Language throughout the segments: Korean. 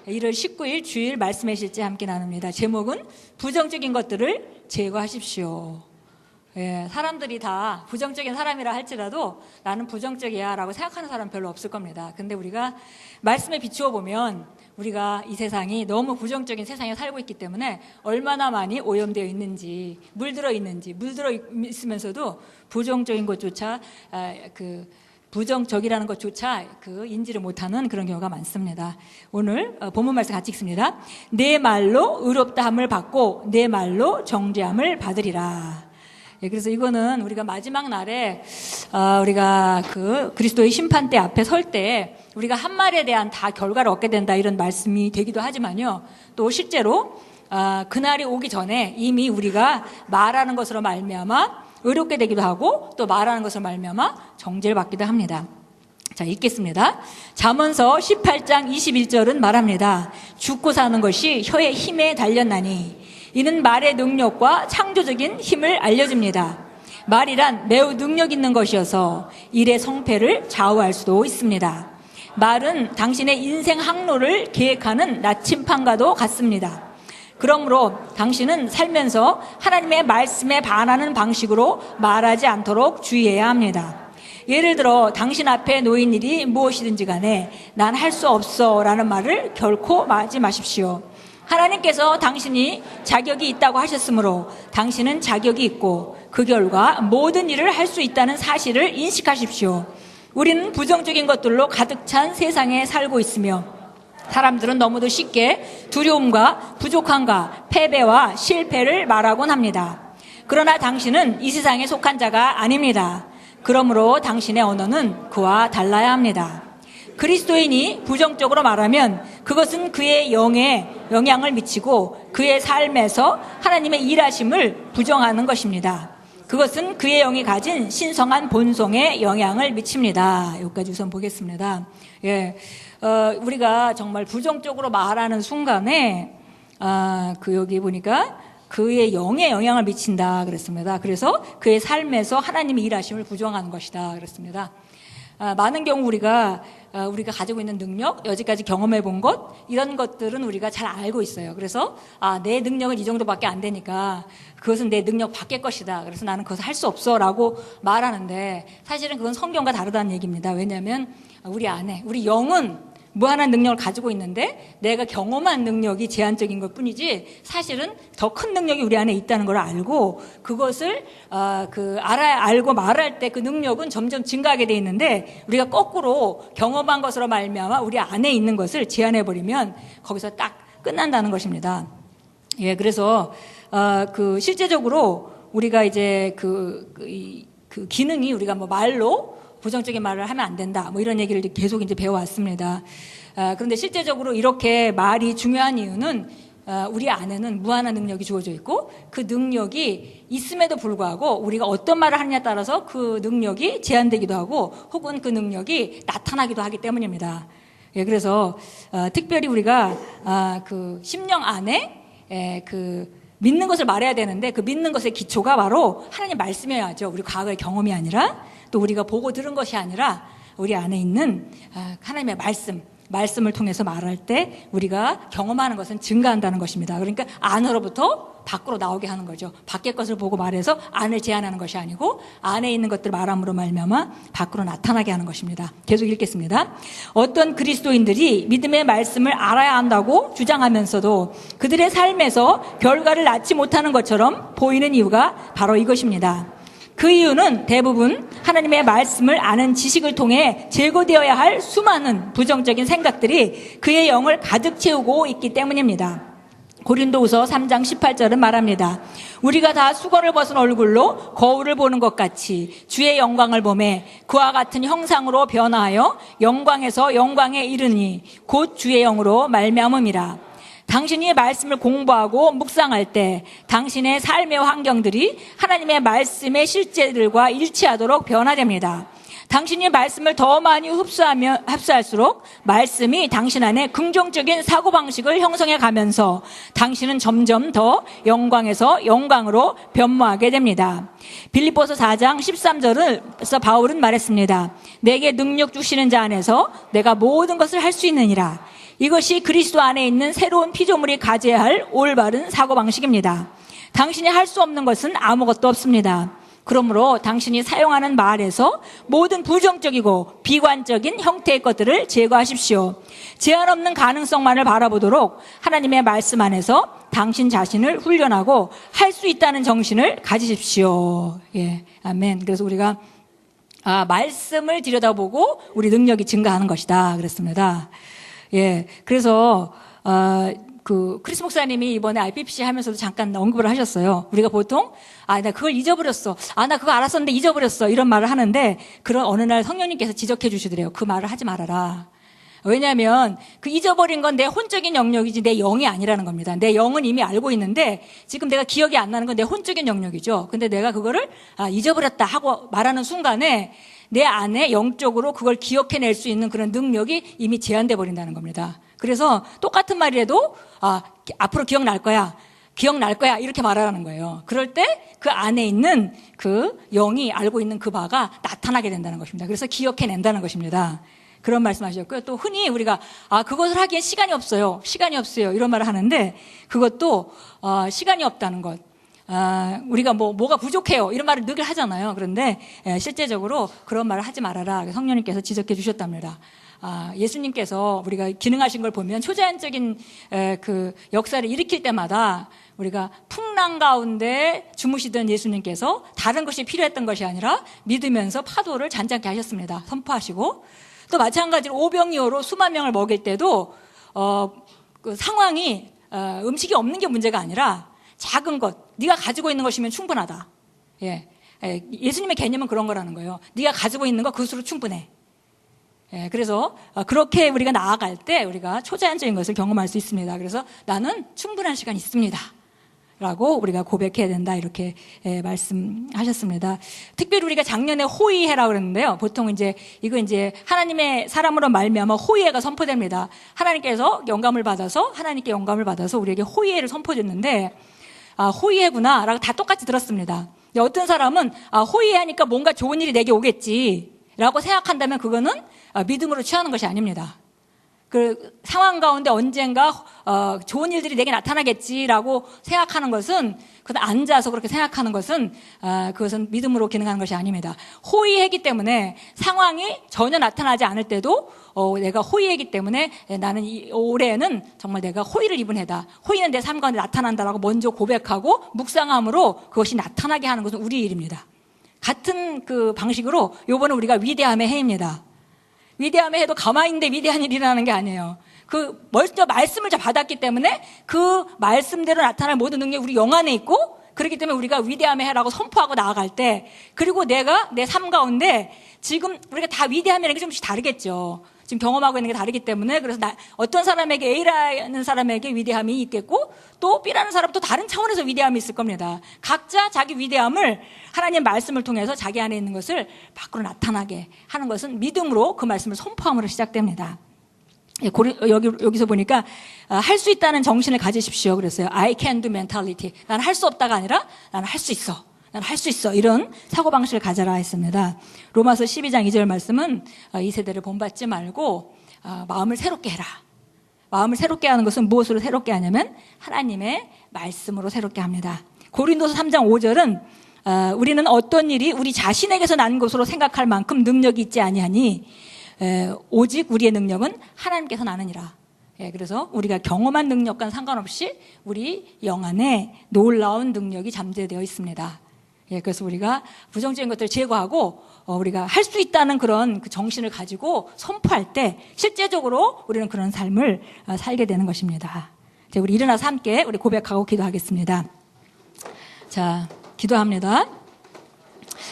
1월 19일 주일 말씀의 실제 함께 나눕니다. 제목은 부정적인 것들을 제거하십시오. 예, 사람들이 다 부정적인 사람이라 할지라도 나는 부정적이야 라고 생각하는 사람 별로 없을 겁니다. 근데 우리가 말씀에 비추어 보면 우리가 이 세상이 너무 부정적인 세상에 살고 있기 때문에 얼마나 많이 오염되어 있는지, 물들어 있으면서도 부정적인 것조차 부정적이라는 것조차 인지를 못하는 그런 경우가 많습니다. 오늘 본문 말씀 같이 읽습니다. 내 말로 의롭다함을 받고 내 말로 정죄함을 받으리라. 예, 그래서 이거는 우리가 마지막 날에 우리가 그리스도의 심판대 앞에 설 때 우리가 한 말에 대한 다 결과를 얻게 된다 이런 말씀이 되기도 하지만요. 또 실제로 그날이 오기 전에 이미 우리가 말하는 것으로 말미암아 의롭게 되기도 하고 또 말하는 것으로 말미암아 정죄를 받기도 합니다. 자, 읽겠습니다. 잠언서 18장 21절은 말합니다. 죽고 사는 것이 혀의 힘에 달렸나니 이는 말의 능력과 창조적인 힘을 알려줍니다. 말이란 매우 능력 있는 것이어서 일의 성패를 좌우할 수도 있습니다. 말은 당신의 인생 항로를 계획하는 나침판과도 같습니다. 그러므로 당신은 살면서 하나님의 말씀에 반하는 방식으로 말하지 않도록 주의해야 합니다. 예를 들어 당신 앞에 놓인 일이 무엇이든지 간에 난 할 수 없어 라는 말을 결코 하지 마십시오. 하나님께서 당신이 자격이 있다고 하셨으므로 당신은 자격이 있고 그 결과 모든 일을 할 수 있다는 사실을 인식하십시오. 우리는 부정적인 것들로 가득 찬 세상에 살고 있으며 사람들은 너무도 쉽게 두려움과 부족함과 패배와 실패를 말하곤 합니다. 그러나 당신은 이 세상에 속한 자가 아닙니다. 그러므로 당신의 언어는 그와 달라야 합니다. 그리스도인이 부정적으로 말하면 그것은 그의 영에 영향을 미치고 그의 삶에서 하나님의 일하심을 부정하는 것입니다. 그것은 그의 영이 가진 신성한 본성에 영향을 미칩니다. 여기까지 우선 보겠습니다. 예, 우리가 정말 부정적으로 말하는 순간에 여기 보니까 그의 영에 영향을 미친다 그랬습니다. 그래서 그의 삶에서 하나님의 일하심을 부정하는 것이다 그랬습니다. 많은 경우 우리가 가지고 있는 능력, 여지까지 경험해 본 것, 이런 것들은 우리가 잘 알고 있어요. 그래서 내 능력은 이 정도밖에 안 되니까 그것은 내 능력 밖의 것이다. 그래서 나는 그것을 할 수 없어 라고 말하는데 사실은 그건 성경과 다르다는 얘기입니다. 왜냐하면 우리 안에, 우리 영은 무한한 능력을 가지고 있는데 내가 경험한 능력이 제한적인 것 뿐이지 사실은 더 큰 능력이 우리 안에 있다는 걸 알고 그것을 알고 말할 때 그 능력은 점점 증가하게 돼 있는데 우리가 거꾸로 경험한 것으로 말미암아 우리 안에 있는 것을 제한해버리면 거기서 딱 끝난다는 것입니다. 예, 그래서 실제적으로 우리가 이제 기능이 우리가 말로 부정적인 말을 하면 안 된다. 이런 얘기를 계속 이제 배워왔습니다. 그런데 실제적으로 이렇게 말이 중요한 이유는 우리 안에는 무한한 능력이 주어져 있고 그 능력이 있음에도 불구하고 우리가 어떤 말을 하느냐에 따라서 그 능력이 제한되기도 하고 혹은 그 능력이 나타나기도 하기 때문입니다. 예, 그래서 특별히 우리가 심령 안에 믿는 것을 말해야 되는데 그 믿는 것의 기초가 바로 하나님 말씀이어야죠. 우리 과거의 경험이 아니라 또 우리가 보고 들은 것이 아니라 우리 안에 있는 하나님의 말씀을 통해서 말할 때 우리가 경험하는 것은 증가한다는 것입니다. 그러니까 안으로부터 밖으로 나오게 하는 거죠. 밖의 것을 보고 말해서 안을 제한하는 것이 아니고 안에 있는 것들 말함으로 말미암아 밖으로 나타나게 하는 것입니다. 계속 읽겠습니다. 어떤 그리스도인들이 믿음의 말씀을 알아야 한다고 주장하면서도 그들의 삶에서 결과를 낳지 못하는 것처럼 보이는 이유가 바로 이것입니다. 그 이유는 대부분 하나님의 말씀을 아는 지식을 통해 제거되어야 할 수많은 부정적인 생각들이 그의 영을 가득 채우고 있기 때문입니다. 고린도후서 3장 18절은 말합니다. 우리가 다 수건을 벗은 얼굴로 거울을 보는 것 같이 주의 영광을 보매 그와 같은 형상으로 변화하여 영광에서 영광에 이르니 곧 주의 영으로 말미암음이라. 당신이 말씀을 공부하고 묵상할 때 당신의 삶의 환경들이 하나님의 말씀의 실제들과 일치하도록 변화됩니다. 당신이 말씀을 더 많이 흡수할수록 말씀이 당신 안에 긍정적인 사고방식을 형성해 가면서 당신은 점점 더 영광에서 영광으로 변모하게 됩니다. 빌립보서 4장 13절에서 바울은 말했습니다. 내게 능력 주시는 자 안에서 내가 모든 것을 할 수 있느니라. 이것이 그리스도 안에 있는 새로운 피조물이 가져야 할 올바른 사고방식입니다. 당신이 할 수 없는 것은 아무것도 없습니다. 그러므로 당신이 사용하는 말에서 모든 부정적이고 비관적인 형태의 것들을 제거하십시오. 제한 없는 가능성만을 바라보도록 하나님의 말씀 안에서 당신 자신을 훈련하고 할 수 있다는 정신을 가지십시오. 예, 아멘. 그래서 우리가 말씀을 들여다보고 우리 능력이 증가하는 것이다 그랬습니다. 예, 그래서 크리스 목사님이 이번에 IPPC 하면서도 잠깐 언급을 하셨어요. 우리가 보통 나 그걸 잊어버렸어. 나 그거 알았었는데 잊어버렸어. 이런 말을 하는데 그런 어느 날 성령님께서 지적해 주시더래요. 그 말을 하지 말아라. 왜냐하면 그 잊어버린 건 내 혼적인 영역이지 내 영이 아니라는 겁니다. 내 영은 이미 알고 있는데 지금 내가 기억이 안 나는 건 내 혼적인 영역이죠. 근데 내가 그거를 잊어버렸다 하고 말하는 순간에 내 안에 영적으로 그걸 기억해낼 수 있는 그런 능력이 이미 제한돼 버린다는 겁니다. 그래서 똑같은 말이라도 앞으로 기억날 거야 이렇게 말하라는 거예요. 그럴 때 그 안에 있는 그 영이 알고 있는 그 바가 나타나게 된다는 것입니다. 그래서 기억해낸다는 것입니다. 그런 말씀하셨고요. 또 흔히 우리가 그것을 하기엔 시간이 없어요 이런 말을 하는데 그것도 시간이 없다는 것, 우리가 뭐가 부족해요 이런 말을 늘 하잖아요. 그런데 실제적으로 그런 말을 하지 말아라 성령님께서 지적해 주셨답니다. 예수님께서 우리가 기능하신 걸 보면 초자연적인 그 역사를 일으킬 때마다 우리가 풍랑 가운데 주무시던 예수님께서 다른 것이 필요했던 것이 아니라 믿으면서 파도를 잔잔케 하셨습니다. 선포하시고 또 마찬가지로 오병이어로 수만 명을 먹일 때도 그 상황이 음식이 없는 게 문제가 아니라 작은 것, 네가 가지고 있는 것이면 충분하다. 예수님의 개념은 그런 거라는 거예요. 네가 가지고 있는 거 그것으로 충분해. 그래서 그렇게 우리가 나아갈 때 우리가 초자연적인 것을 경험할 수 있습니다. 그래서 나는 충분한 시간이 있습니다 라고 우리가 고백해야 된다 이렇게 말씀하셨습니다. 특별히 우리가 작년에 호의해라고 그랬는데요. 보통 이거 하나님의 사람으로 말미암아 호의해가 선포됩니다. 하나님께서 영감을 받아서 하나님께 영감을 받아서 우리에게 호의해를 선포했는데 호의해구나 라고 다 똑같이 들었습니다. 근데 어떤 사람은 호의해하니까 뭔가 좋은 일이 내게 오겠지 라고 생각한다면 그거는 믿음으로 취하는 것이 아닙니다. 그 상황 가운데 언젠가 좋은 일들이 내게 나타나겠지라고 생각하는 것은 그건 앉아서 그렇게 생각하는 것은 그것은 믿음으로 기능하는 것이 아닙니다. 호의했기 때문에 상황이 전혀 나타나지 않을 때도 내가 호의했기 때문에 나는 올해는 정말 내가 호의를 입은 해다. 호의는 내 삶 가운데 나타난다라고 먼저 고백하고 묵상함으로 그것이 나타나게 하는 것은 우리 일입니다. 같은 그 방식으로 요번에 우리가 위대함의 해입니다. 위대함의 해도 가만히 있는데 위대한 일이 일어나는 게 아니에요. 그 먼저 말씀을 받았기 때문에 그 말씀대로 나타날 모든 능력이 우리 영 안에 있고 그렇기 때문에 우리가 위대함의 해라고 선포하고 나아갈 때 그리고 내가 내 삶 가운데 지금 우리가 다 위대함이라는 게 좀씩 다르겠죠. 지금 경험하고 있는 게 다르기 때문에 그래서 어떤 사람에게 A라는 사람에게 위대함이 있겠고 또 B라는 사람은 또 다른 차원에서 위대함이 있을 겁니다. 각자 자기 위대함을 하나님의 말씀을 통해서 자기 안에 있는 것을 밖으로 나타나게 하는 것은 믿음으로 그 말씀을 선포함으로 시작됩니다. 여기서 보니까 할 수 있다는 정신을 가지십시오 그랬어요. I can do mentality. 나는 할 수 없다가 아니라 나는 할 수 있어. 나는 할 수 있어. 이런 사고방식을 가져라 했습니다. 로마서 12장 2절 말씀은 이 세대를 본받지 말고 마음을 새롭게 해라. 마음을 새롭게 하는 것은 무엇으로 새롭게 하냐면 하나님의 말씀으로 새롭게 합니다. 고린도서 3장 5절은 우리는 어떤 일이 우리 자신에게서 난 것으로 생각할 만큼 능력이 있지 아니하니 오직 우리의 능력은 하나님께서 나느니라. 그래서 우리가 경험한 능력과는 상관없이 우리 영 안에 놀라운 능력이 잠재되어 있습니다. 그래서 우리가 부정적인 것들을 제거하고 우리가 할 수 있다는 그런 그 정신을 가지고 선포할 때 실제적으로 우리는 그런 삶을 살게 되는 것입니다. 이제 우리 일어나서 함께 우리 고백하고 기도하겠습니다. 자, 기도합니다.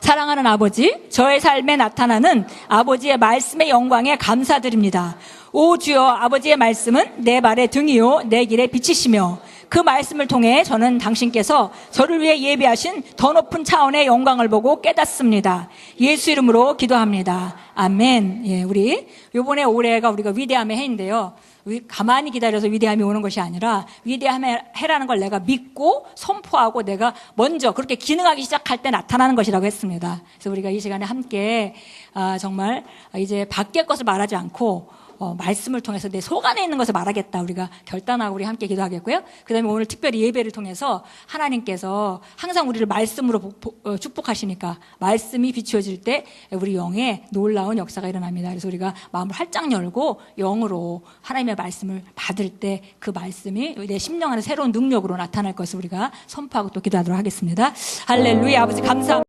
사랑하는 아버지, 저의 삶에 나타나는 아버지의 말씀의 영광에 감사드립니다. 오 주여, 아버지의 말씀은 내 발의 등이요 내 길의 빛이시며 그 말씀을 통해 저는 당신께서 저를 위해 예비하신 더 높은 차원의 영광을 보고 깨닫습니다. 예수 이름으로 기도합니다. 아멘. 우리 요번에 올해가 우리가 위대함의 해인데요. 가만히 기다려서 위대함이 오는 것이 아니라 위대함의 해라는 걸 내가 믿고 선포하고 내가 먼저 그렇게 기능하기 시작할 때 나타나는 것이라고 했습니다. 그래서 우리가 이 시간에 함께 정말 이제 밖의 것을 말하지 않고 말씀을 통해서 내 속 안에 있는 것을 말하겠다. 우리가 결단하고 우리 함께 기도하겠고요. 그 다음에 오늘 특별히 예배를 통해서 하나님께서 항상 우리를 말씀으로 축복하시니까 말씀이 비추어질 때 우리 영에 놀라운 역사가 일어납니다. 그래서 우리가 마음을 활짝 열고 영으로 하나님의 말씀을 받을 때 그 말씀이 내 심령 안에 새로운 능력으로 나타날 것을 우리가 선포하고 또 기도하도록 하겠습니다. 할렐루야. 아버지 감사합니다.